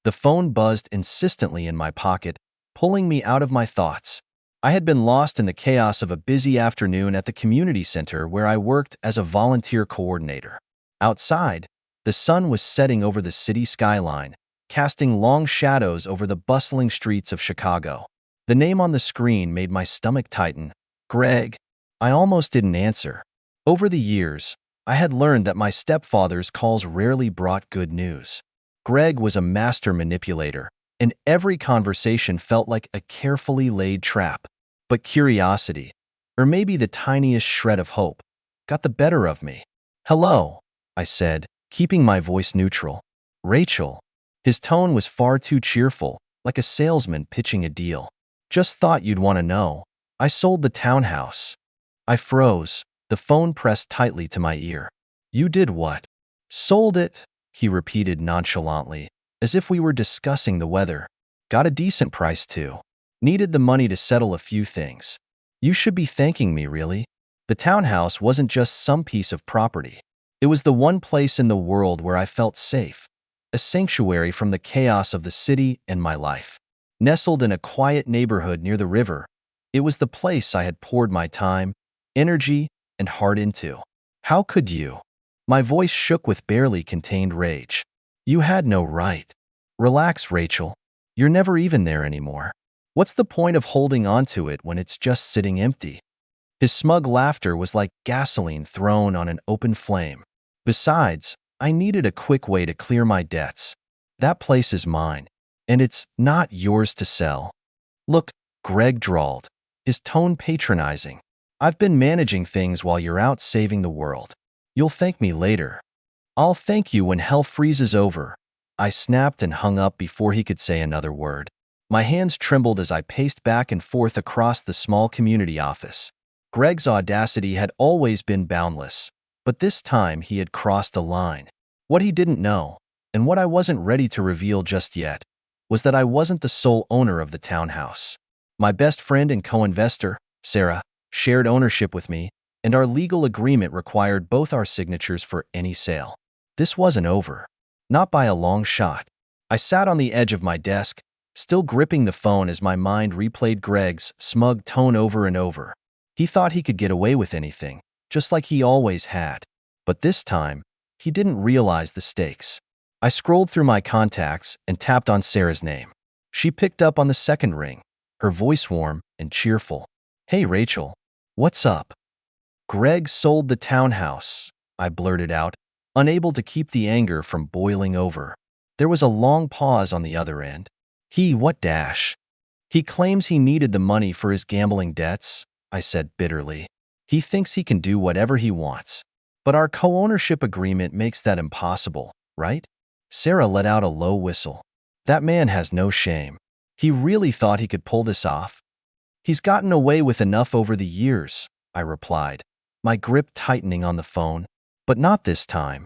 The phone buzzed insistently in my pocket, pulling me out of my thoughts. I had been lost in the chaos of a busy afternoon at the community center where I worked as a volunteer coordinator. Outside, the sun was setting over the city skyline, casting long shadows over the bustling streets of Chicago. The name on the screen made my stomach tighten. Greg. I almost didn't answer. Over the years, I had learned that my stepfather's calls rarely brought good news. Greg was a master manipulator, and every conversation felt like a carefully laid trap. But curiosity, or maybe the tiniest shred of hope, got the better of me. "Hello," I said, keeping my voice neutral. "Rachel." His tone was far too cheerful, like a salesman pitching a deal. "Just thought you'd want to know. I sold the townhouse." I froze, the phone pressed tightly to my ear. "You did what?" "Sold it," he repeated nonchalantly, as if we were discussing the weather. "Got a decent price, too. Needed the money to settle a few things." "You should be thanking me, really." The townhouse wasn't just some piece of property. It was the one place in the world where I felt safe, a sanctuary from the chaos of the city and my life. Nestled in a quiet neighborhood near the river, it was the place I had poured my time, energy, and heart into. "How could you?" My voice shook with barely contained rage. "You had no right." "Relax, Rachel. You're never even there anymore. What's the point of holding on to it when it's just sitting empty?" His smug laughter was like gasoline thrown on an open flame. "Besides, I needed a quick way to clear my debts. That place is mine, and it's not yours to sell." "Look," Greg drawled, his tone patronizing. "I've been managing things while you're out saving the world. You'll thank me later." "I'll thank you when hell freezes over." I snapped and hung up before he could say another word. My hands trembled as I paced back and forth across the small community office. Greg's audacity had always been boundless, but this time he had crossed a line. What he didn't know, and what I wasn't ready to reveal just yet, was that I wasn't the sole owner of the townhouse. My best friend and co-investor, Sarah, shared ownership with me, and our legal agreement required both our signatures for any sale. This wasn't over. Not by a long shot. I sat on the edge of my desk, still gripping the phone as my mind replayed Greg's smug tone over and over. He thought he could get away with anything, just like he always had. But this time, he didn't realize the stakes. I scrolled through my contacts and tapped on Sarah's name. She picked up on the second ring, her voice warm and cheerful. "Hey, Rachel. What's up?" "Greg sold the townhouse," I blurted out, unable to keep the anger from boiling over. There was a long pause on the other end. What dash? "He claims he needed the money for his gambling debts," I said bitterly. "He thinks he can do whatever he wants. But our co-ownership agreement makes that impossible, right?" Sarah let out a low whistle. "That man has no shame. He really thought he could pull this off?" "He's gotten away with enough over the years," I replied, my grip tightening on the phone. "But not this time."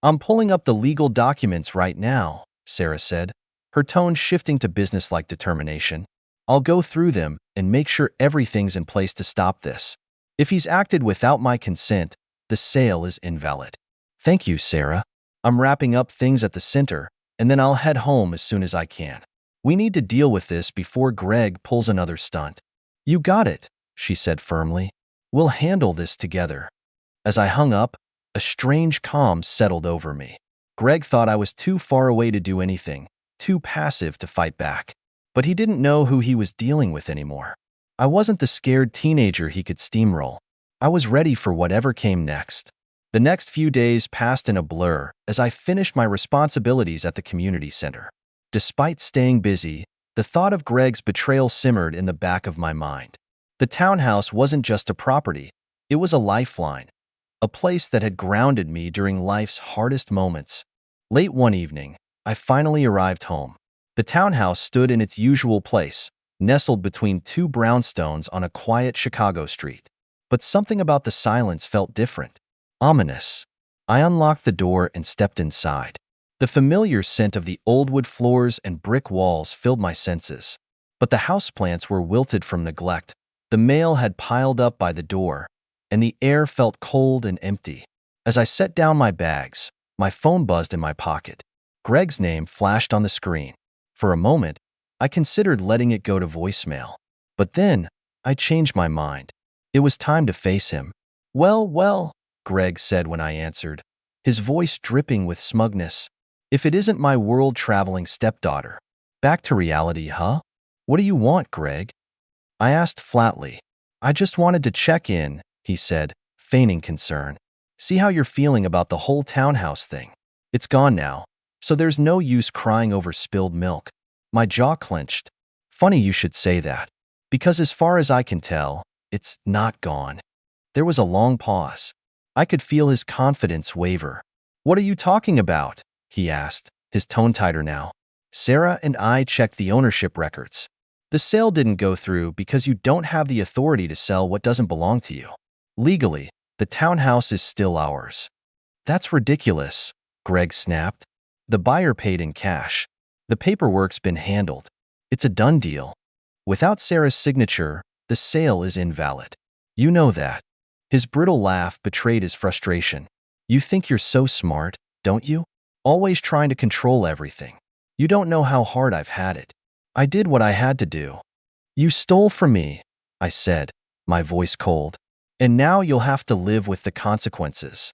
"I'm pulling up the legal documents right now," Sarah said, her tone shifting to businesslike determination. "I'll go through them and make sure everything's in place to stop this. If he's acted without my consent, the sale is invalid." "Thank you, Sarah. I'm wrapping up things at the center, and then I'll head home as soon as I can. We need to deal with this before Greg pulls another stunt." "You got it," she said firmly. "We'll handle this together." As I hung up, a strange calm settled over me. Greg thought I was too far away to do anything, too passive to fight back. But he didn't know who he was dealing with anymore. I wasn't the scared teenager he could steamroll. I was ready for whatever came next. The next few days passed in a blur as I finished my responsibilities at the community center. Despite staying busy, the thought of Greg's betrayal simmered in the back of my mind. The townhouse wasn't just a property, it was a lifeline, a place that had grounded me during life's hardest moments. Late one evening, I finally arrived home. The townhouse stood in its usual place, nestled between two brownstones on a quiet Chicago street. But something about the silence felt different, ominous. I unlocked the door and stepped inside. The familiar scent of the old wood floors and brick walls filled my senses. But the houseplants were wilted from neglect, the mail had piled up by the door, and the air felt cold and empty. As I set down my bags, my phone buzzed in my pocket. Greg's name flashed on the screen. For a moment, I considered letting it go to voicemail. But then, I changed my mind. It was time to face him. Well, Greg said when I answered, his voice dripping with smugness. If it isn't my world-traveling stepdaughter. Back to reality, huh? What do you want, Greg? I asked flatly. I just wanted to check in, he said, feigning concern. See how you're feeling about the whole townhouse thing. It's gone now, so there's no use crying over spilled milk. My jaw clenched. Funny you should say that, because as far as I can tell, it's not gone. There was a long pause. I could feel his confidence waver. What are you talking about? He asked, his tone tighter now. Sarah and I checked the ownership records. The sale didn't go through because you don't have the authority to sell what doesn't belong to you. Legally, the townhouse is still ours. That's ridiculous, Greg snapped. The buyer paid in cash. The paperwork's been handled. It's a done deal. Without Sarah's signature, the sale is invalid. You know that. His brittle laugh betrayed his frustration. You think you're so smart, don't you? Always trying to control everything. You don't know how hard I've had it. I did what I had to do. You stole from me, I said, my voice cold. And now you'll have to live with the consequences.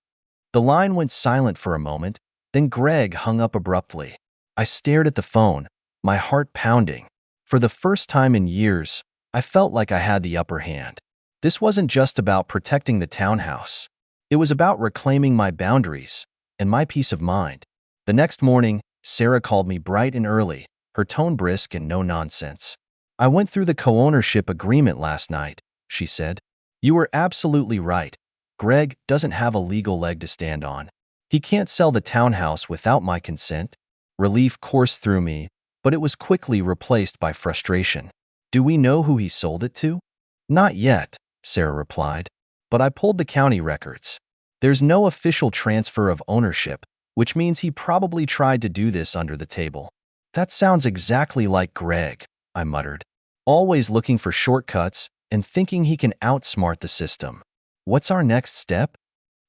The line went silent for a moment, then Greg hung up abruptly. I stared at the phone, my heart pounding. For the first time in years, I felt like I had the upper hand. This wasn't just about protecting the townhouse. It was about reclaiming my boundaries and my peace of mind. The next morning, Sarah called me bright and early, her tone brisk and no nonsense. I went through the co-ownership agreement last night, she said. You were absolutely right. Greg doesn't have a legal leg to stand on. He can't sell the townhouse without my consent. Relief coursed through me, but it was quickly replaced by frustration. Do we know who he sold it to? Not yet, Sarah replied, but I pulled the county records. There's no official transfer of ownership, which means he probably tried to do this under the table. That sounds exactly like Greg, I muttered, always looking for shortcuts and thinking he can outsmart the system. What's our next step?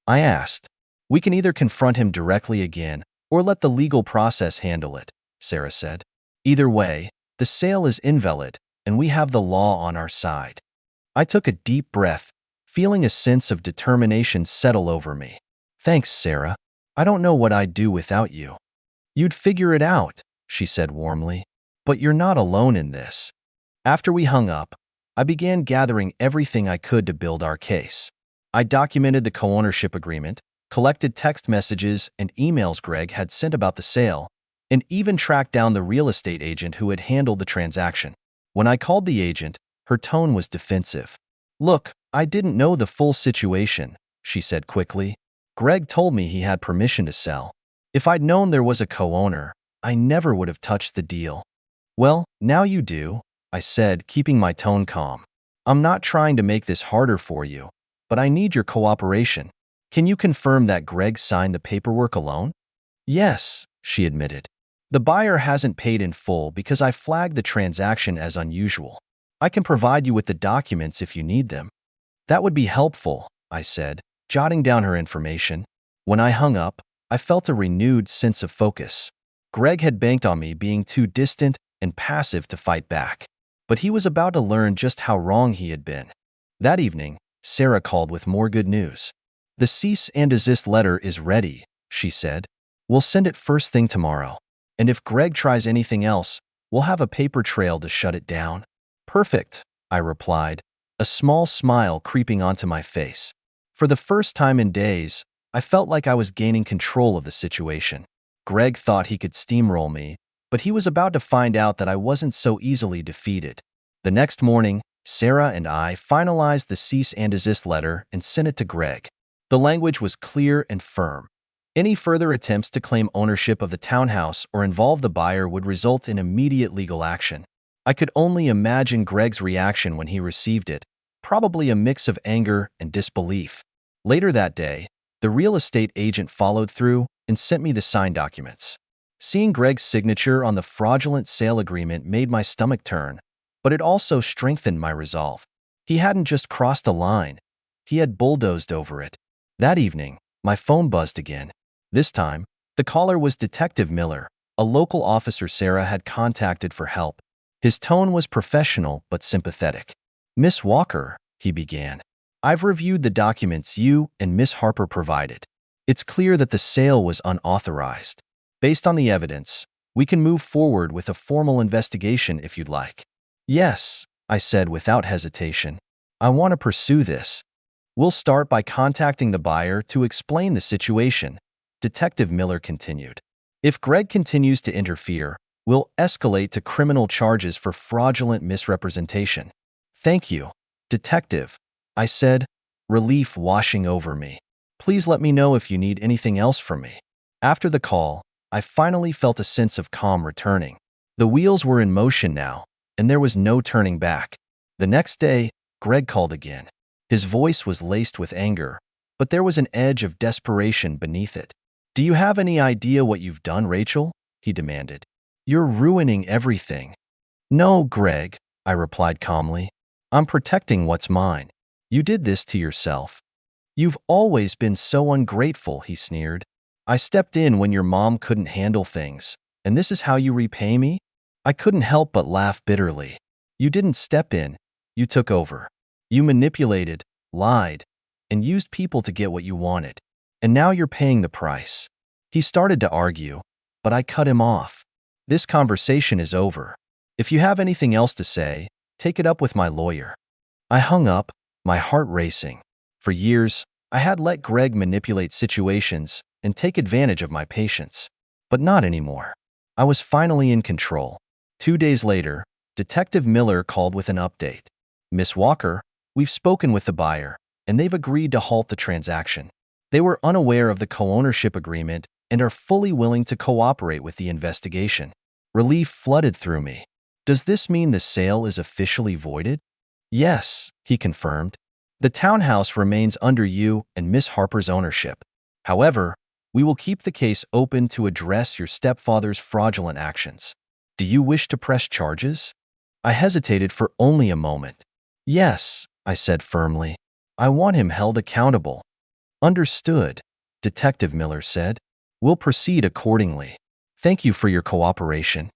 I asked. We can either confront him directly again or let the legal process handle it, Sarah said. Either way, the sale is invalid and we have the law on our side. I took a deep breath, feeling a sense of determination settle over me. Thanks, Sarah. I don't know what I'd do without you. You'd figure it out, she said warmly. But you're not alone in this. After we hung up, I began gathering everything I could to build our case. I documented the co-ownership agreement, collected text messages and emails Greg had sent about the sale, and even tracked down the real estate agent who had handled the transaction. When I called the agent, her tone was defensive. Look, I didn't know the full situation, she said quickly. Greg told me he had permission to sell. If I'd known there was a co-owner, I never would have touched the deal. Well, now you do, I said, keeping my tone calm. I'm not trying to make this harder for you, but I need your cooperation. Can you confirm that Greg signed the paperwork alone? Yes, she admitted. The buyer hasn't paid in full because I flagged the transaction as unusual. I can provide you with the documents if you need them. That would be helpful, I said, jotting down her information. When I hung up, I felt a renewed sense of focus. Greg had banked on me being too distant and passive to fight back, but he was about to learn just how wrong he had been. That evening, Sarah called with more good news. The cease and desist letter is ready, she said. We'll send it first thing tomorrow. And if Greg tries anything else, we'll have a paper trail to shut it down. Perfect, I replied, a small smile creeping onto my face. For the first time in days, I felt like I was gaining control of the situation. Greg thought he could steamroll me, but he was about to find out that I wasn't so easily defeated. The next morning, Sarah and I finalized the cease and desist letter and sent it to Greg. The language was clear and firm. Any further attempts to claim ownership of the townhouse or involve the buyer would result in immediate legal action. I could only imagine Greg's reaction when he received it, probably a mix of anger and disbelief. Later that day, the real estate agent followed through and sent me the signed documents. Seeing Greg's signature on the fraudulent sale agreement made my stomach turn, but it also strengthened my resolve. He hadn't just crossed a line, he had bulldozed over it. That evening, my phone buzzed again. This time, The caller was Detective Miller, a local officer Sarah had contacted for help. His tone was professional but sympathetic. "Miss Walker," he began, "I've reviewed the documents you and Miss Harper provided. It's clear that the sale was unauthorized. Based on the evidence, we can move forward with a formal investigation if you'd like." "Yes," I said without hesitation. "I want to pursue this. We'll start by contacting the buyer to explain the situation," Detective Miller continued. "If Greg continues to interfere, we'll escalate to criminal charges for fraudulent misrepresentation." "Thank you, Detective," I said, relief washing over me. "Please let me know if you need anything else from me." After the call, I finally felt a sense of calm returning. The wheels were in motion now, and there was no turning back. The next day, Greg called again. His voice was laced with anger, but there was an edge of desperation beneath it. "Do you have any idea what you've done, Rachel?" he demanded. "You're ruining everything." "No, Greg," I replied calmly. "I'm protecting what's mine. You did this to yourself." "You've always been so ungrateful," he sneered. "I stepped in when your mom couldn't handle things, and this is how you repay me?" I couldn't help but laugh bitterly. "You didn't step in, you took over. You manipulated, lied, and used people to get what you wanted. And now you're paying the price." He started to argue, but I cut him off. "This conversation is over. If you have anything else to say, take it up with my lawyer." I hung up, my heart racing. For years, I had let Greg manipulate situations and take advantage of my patience. But not anymore. I was finally in control. 2 days later, Detective Miller called with an update. "Miss Walker, we've spoken with the buyer, and they've agreed to halt the transaction. They were unaware of the co-ownership agreement and are fully willing to cooperate with the investigation." Relief flooded through me. "Does this mean the sale is officially voided?" "Yes," he confirmed. "The townhouse remains under you and Miss Harper's ownership. However, we will keep the case open to address your stepfather's fraudulent actions. Do you wish to press charges?" I hesitated for only a moment. "Yes," I said firmly. "I want him held accountable." "Understood," Detective Miller said. "We'll proceed accordingly. Thank you for your cooperation."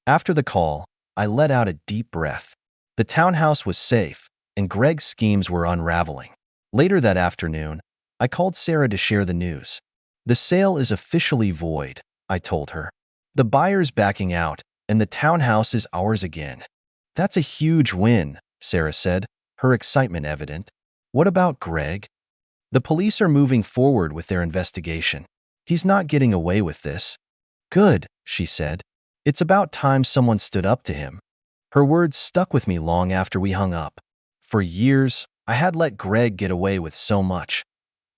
After the call, I let out a deep breath. The townhouse was safe, and Greg's schemes were unraveling. Later that afternoon, I called Sarah to share the news. "The sale is officially void," I told her. "The buyer's backing out, and the townhouse is ours again." "That's a huge win," Sarah said, her excitement evident. "What about Greg?" "The police are moving forward with their investigation. He's not getting away with this." "Good," she said. "It's about time someone stood up to him." Her words stuck with me long after we hung up. For years, I had let Greg get away with so much.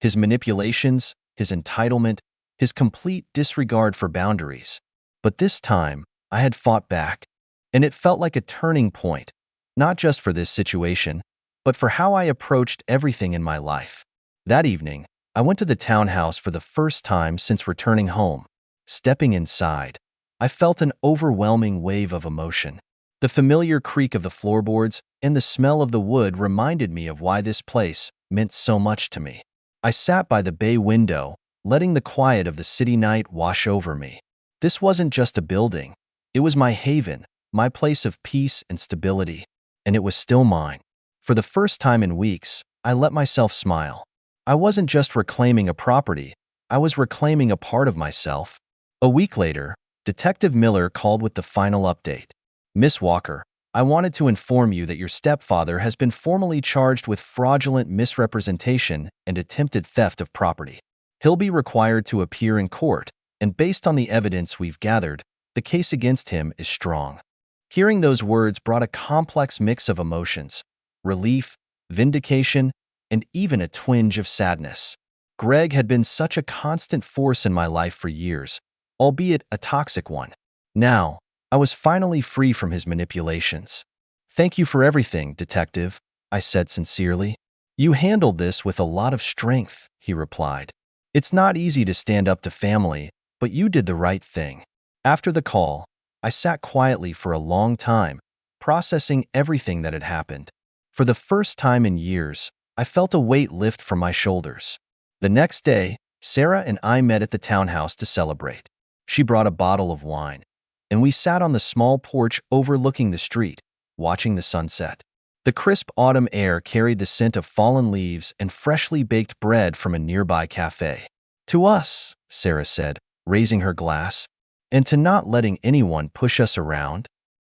His manipulations, his entitlement, his complete disregard for boundaries. But this time, I had fought back. And it felt like a turning point, not just for this situation, but for how I approached everything in my life. That evening, I went to the townhouse for the first time since returning home. Stepping inside, I felt an overwhelming wave of emotion. The familiar creak of the floorboards and the smell of the wood reminded me of why this place meant so much to me. I sat by the bay window, letting the quiet of the city night wash over me. This wasn't just a building. It was my haven, my place of peace and stability, and it was still mine. For the first time in weeks, I let myself smile. I wasn't just reclaiming a property, I was reclaiming a part of myself. A week later, Detective Miller called with the final update. "Miss Walker, I wanted to inform you that your stepfather has been formally charged with fraudulent misrepresentation and attempted theft of property. He'll be required to appear in court, and based on the evidence we've gathered, the case against him is strong." Hearing those words brought a complex mix of emotions: relief, vindication, and even a twinge of sadness. Greg had been such a constant force in my life for years, albeit a toxic one. Now, I was finally free from his manipulations. "Thank you for everything, Detective," I said sincerely. "You handled this with a lot of strength," he replied. "It's not easy to stand up to family, but you did the right thing." After the call, I sat quietly for a long time, processing everything that had happened. For the first time in years, I felt a weight lift from my shoulders. The next day, Sarah and I met at the townhouse to celebrate. She brought a bottle of wine, and we sat on the small porch overlooking the street, watching the sunset. The crisp autumn air carried the scent of fallen leaves and freshly baked bread from a nearby cafe. "To us," Sarah said, raising her glass, "and to not letting anyone push us around."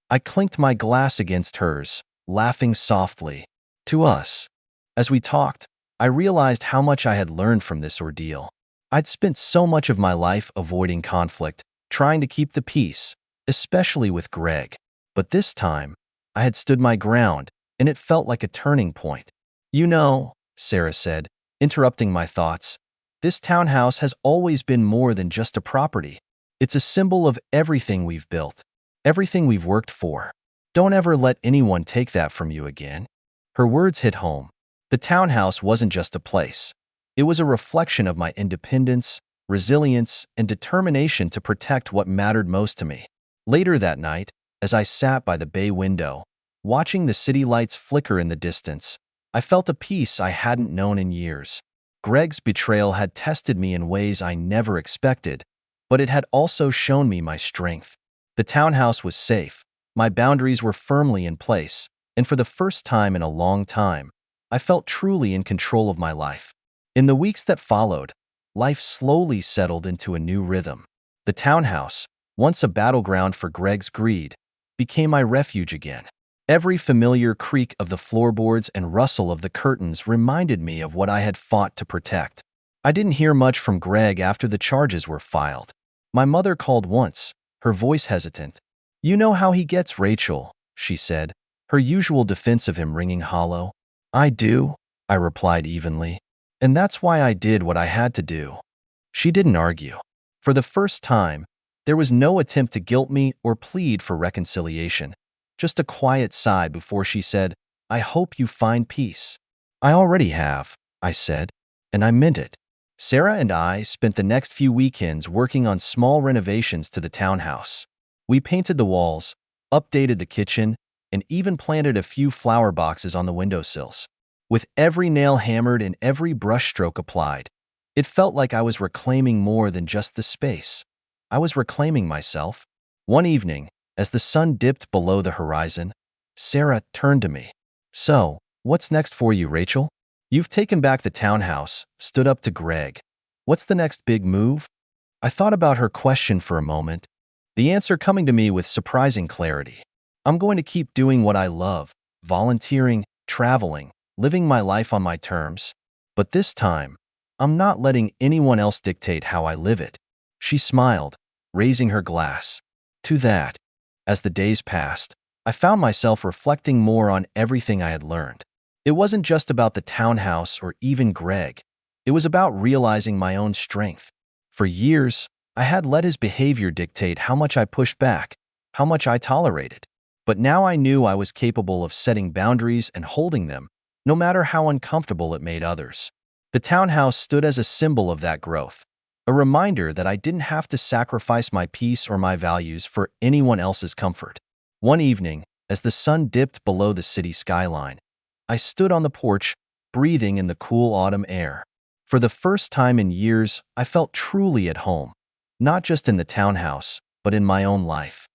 I clinked my glass against hers, laughing softly. "To us." As we talked, I realized how much I had learned from this ordeal. I'd spent so much of my life avoiding conflict, trying to keep the peace, especially with Greg. But this time, I had stood my ground, and it felt like a turning point. "You know," Sarah said, interrupting my thoughts, "this townhouse has always been more than just a property. It's a symbol of everything we've built, everything we've worked for. Don't ever let anyone take that from you again." Her words hit home. The townhouse wasn't just a place. It was a reflection of my independence, resilience, and determination to protect what mattered most to me. Later that night, as I sat by the bay window, watching the city lights flicker in the distance, I felt a peace I hadn't known in years. Greg's betrayal had tested me in ways I never expected, but it had also shown me my strength. The townhouse was safe, my boundaries were firmly in place, and for the first time in a long time, I felt truly in control of my life. In the weeks that followed, life slowly settled into a new rhythm. The townhouse, once a battleground for Greg's greed, became my refuge again. Every familiar creak of the floorboards and rustle of the curtains reminded me of what I had fought to protect. I didn't hear much from Greg after the charges were filed. My mother called once, her voice hesitant. "You know how he gets, Rachel," she said, her usual defense of him ringing hollow. "I do," I replied evenly. "And that's why I did what I had to do." She didn't argue. For the first time, there was no attempt to guilt me or plead for reconciliation, just a quiet sigh before she said, "I hope you find peace." "I already have," I said, and I meant it. Sarah and I spent the next few weekends working on small renovations to the townhouse. We painted the walls, updated the kitchen, and even planted a few flower boxes on the windowsills. With every nail hammered and every brushstroke applied, it felt like I was reclaiming more than just the space. I was reclaiming myself. One evening, as the sun dipped below the horizon, Sarah turned to me. "So, what's next for you, Rachel? You've taken back the townhouse, stood up to Greg. What's the next big move?" I thought about her question for a moment, the answer coming to me with surprising clarity. "I'm going to keep doing what I love, volunteering, traveling, living my life on my terms. But this time, I'm not letting anyone else dictate how I live it." She smiled, raising her glass. "To that." As the days passed, I found myself reflecting more on everything I had learned. It wasn't just about the townhouse or even Greg. It was about realizing my own strength. For years, I had let his behavior dictate how much I pushed back, how much I tolerated. But now I knew I was capable of setting boundaries and holding them, no matter how uncomfortable it made others. The townhouse stood as a symbol of that growth, a reminder that I didn't have to sacrifice my peace or my values for anyone else's comfort. One evening, as the sun dipped below the city skyline, I stood on the porch, breathing in the cool autumn air. For the first time in years, I felt truly at home, not just in the townhouse, but in my own life.